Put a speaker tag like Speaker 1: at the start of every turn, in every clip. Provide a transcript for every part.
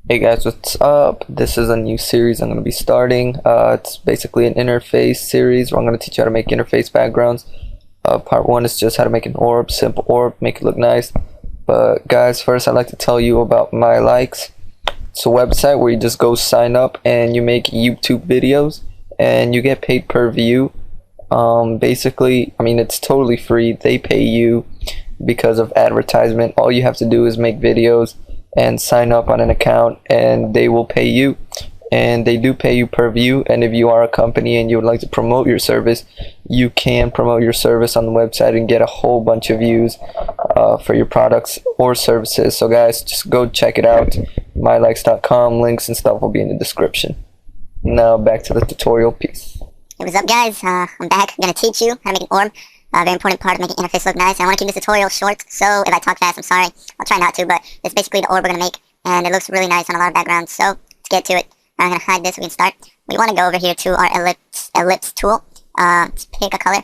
Speaker 1: Hey guys, what's up? This is a new series I'm going to be starting. It's basically an interface series where I'm going to teach you how to make interface backgrounds. Part 1 is just how to make an orb, simple orb, make it look nice. But guys, first I'd like to tell you about My Likes. It's a website where you just go sign up and you make YouTube videos and you get paid per view. Basically, I mean, it's totally free. They pay you because of advertisement. All you have to do is make videos and sign up on an account and they will pay you, and they do pay you per view. And if you are a company and you would like to promote your service, you can promote your service on the website and get a whole bunch of views for your products or services. So guys, just go check it out, mylikes.com. Links and stuff will be in the description. Now back to the tutorial. Peace.
Speaker 2: Hey, what's up guys? I'm back. I'm going to teach you how to make an orb. A very important part of making interface look nice. And I want to keep this tutorial short, so if I talk fast, I'm sorry. I'll try not to, but it's basically the orb we're going to make, and it looks really nice on a lot of backgrounds. So let's get to it. I'm going to hide this so we can start. We want to go over here to our ellipse tool. Let's pick a color.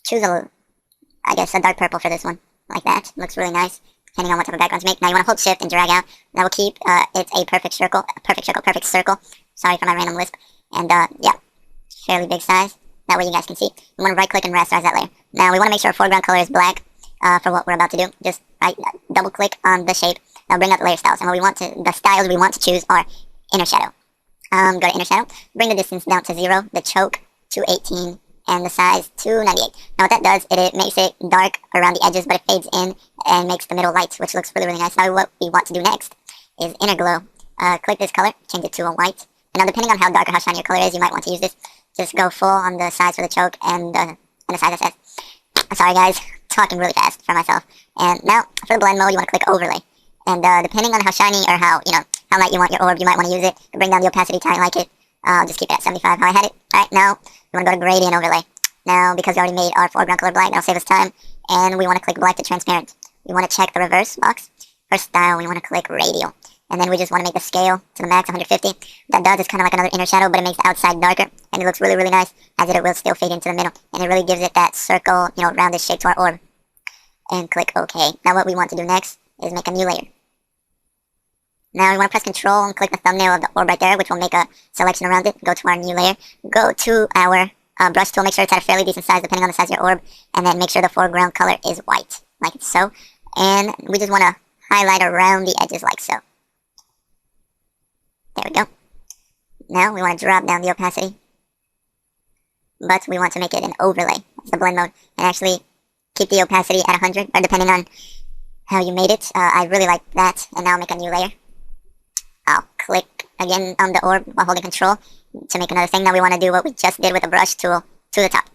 Speaker 2: Choose I guess a dark purple for this one, like that. It looks really nice, depending on what type of backgrounds you make. Now you want to hold shift and drag out. That will keep it a perfect circle. Sorry for my random lisp. And yeah, fairly big size. That way you guys can see. We want to right click and rasterize that layer. Now we want to make sure our foreground color is black for what we're about to do. Just double click on the shape. Now bring out the layer styles. And the styles we want to choose are inner shadow. Go to inner shadow. Bring the distance down to 0, the choke to 18, and the size to 98. Now what that does, it makes it dark around the edges, but it fades in and makes the middle light, which looks really, really nice. Now what we want to do next is inner glow. Click this color, change it to a white. And now depending on how dark or how shiny your color is, you might want to use this. Just go full on the size for the choke and the size SS. Sorry guys, talking really fast for myself. And now for the blend mode, you want to click overlay. And depending on how shiny or how light you want your orb, you might want to use it to bring down the opacity to how you like it. I'll just keep it at 75 how I had it. Alright, now you want to go to gradient overlay. Now because we already made our foreground color black, that'll save us time. And we want to click black to transparent. We want to check the reverse box. For style, we want to click radial. And then we just want to make the scale to the max, 150. What that does is kind of like another inner shadow, but it makes the outside darker. And it looks really, really nice, as it will still fade into the middle. And it really gives it that circle, rounded shape to our orb. And click OK. Now what we want to do next is make a new layer. Now we want to press Control and click the thumbnail of the orb right there, which will make a selection around it. Go to our new layer. Go to our brush tool. Make sure it's at a fairly decent size, depending on the size of your orb. And then make sure the foreground color is white, like so. And we just want to highlight around the edges like so. There we go. Now we want to drop down the opacity, but we want to make it an overlay. That's the blend mode, and actually keep the opacity at 100, or depending on how you made it. I really like that, and now I'll make a new layer. I'll click again on the orb while holding Control to make another thing. Now we want to do what we just did with the brush tool to the top,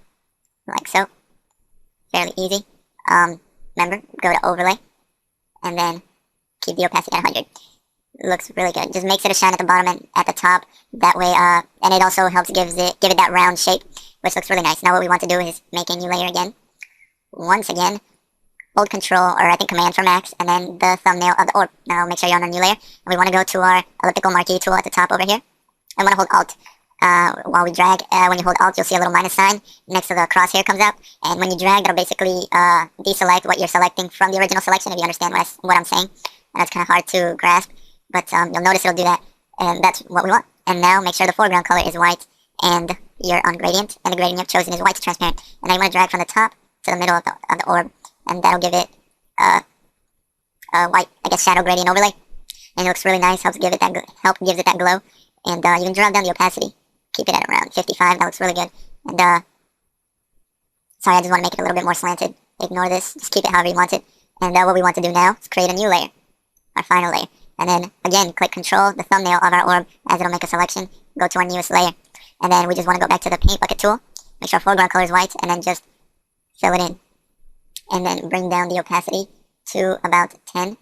Speaker 2: like so. Fairly easy. Remember, go to overlay, and then keep the opacity at 100. Looks really good. Just makes it a shine at the bottom and at the top. That way, and it also helps give it that round shape, which looks really nice. Now what we want to do is make a new layer again. Once again, hold Control, or I think Command for max, and then the thumbnail of the orb. Now make sure you're on a new layer. And we want to go to our elliptical marquee tool at the top over here. And want to hold Alt. While we drag, when you hold Alt, you'll see a little minus sign next to the crosshair comes out. And when you drag, that'll basically deselect what you're selecting from the original selection, if you understand what I'm saying. And that's kind of hard to grasp. But you'll notice it'll do that, and that's what we want. And now make sure the foreground color is white, and you're on gradient, and the gradient you've chosen is white to transparent. And now you want to drag from the top to the middle of the orb, and that'll give it a white, I guess, shadow gradient overlay. And it looks really nice, gives it that glow. And you can drop down the opacity, keep it at around 55. That looks really good. And sorry, I just want to make it a little bit more slanted. Ignore this, just keep it however you want it. And what we want to do now is create a new layer, our final layer. And then, again, click Control, the thumbnail of our orb, as it'll make a selection. Go to our newest layer. And then we just want to go back to the paint bucket tool. Make sure our foreground color is white, and then just fill it in. And then bring down the opacity to about 10.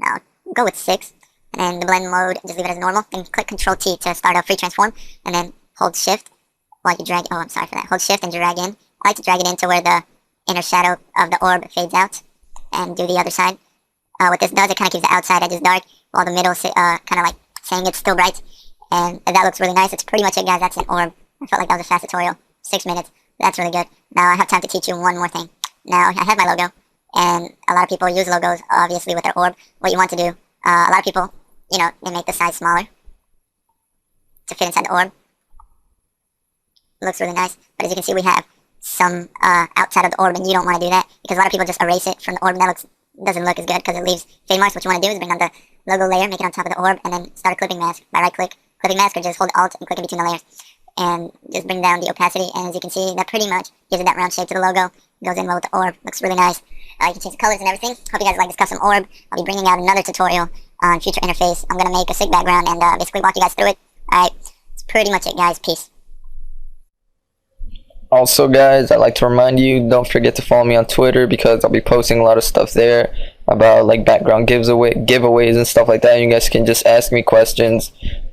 Speaker 2: Now, go with 6. And then the blend mode, just leave it as normal. Then click Control T to start a free transform. And then hold Shift while you drag. Oh, I'm sorry for that. Hold Shift and drag in. I like to drag it into where the inner shadow of the orb fades out. And do the other side. What this does, it kind of keeps the outside edges dark, while the middle kind of like saying it's still bright. And that looks really nice. It's pretty much it, guys. That's an orb. I felt like that was a fast tutorial. 6 minutes. That's really good. Now I have time to teach you one more thing. Now I have my logo, and a lot of people use logos, obviously, with their orb. What you want to do, a lot of people you know, they make the size smaller to fit inside the orb. Looks really nice, but as you can see, we have some outside of the orb, and you don't want to do that because a lot of people just erase it from the orb, and that doesn't look as good because it leaves fade marks. What you want to do is bring on the logo layer, make it on top of the orb, and then start a clipping mask by right-click, clipping mask, or just hold Alt and click in between the layers, and just bring down the opacity. And as you can see, that pretty much gives it that round shape to the logo. Goes in well with the orb. Looks really nice. You can change the colors and everything. Hope you guys like this custom orb. I'll be bringing out another tutorial on future interface. I'm gonna make a sick background and basically walk you guys through it. Alright, that's pretty much it, guys. Peace.
Speaker 1: Also, guys, I'd like to remind you, don't forget to follow me on Twitter because I'll be posting a lot of stuff there about like background giveaways and stuff like that. You guys can just ask me questions.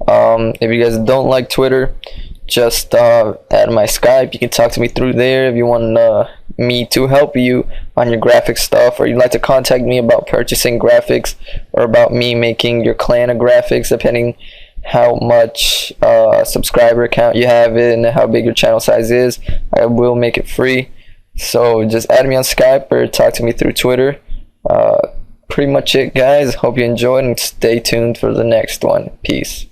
Speaker 1: If you guys don't like Twitter, just add my Skype. You can talk to me through there if you want me to help you on your graphic stuff, or you'd like to contact me about purchasing graphics, or about me making your clan of graphics, depending how much subscriber count you have and how big your channel size is. I will make it free, so just add me on Skype or talk to me through Twitter. Pretty much it, guys. Hope you enjoyed and stay tuned for the next one. Peace.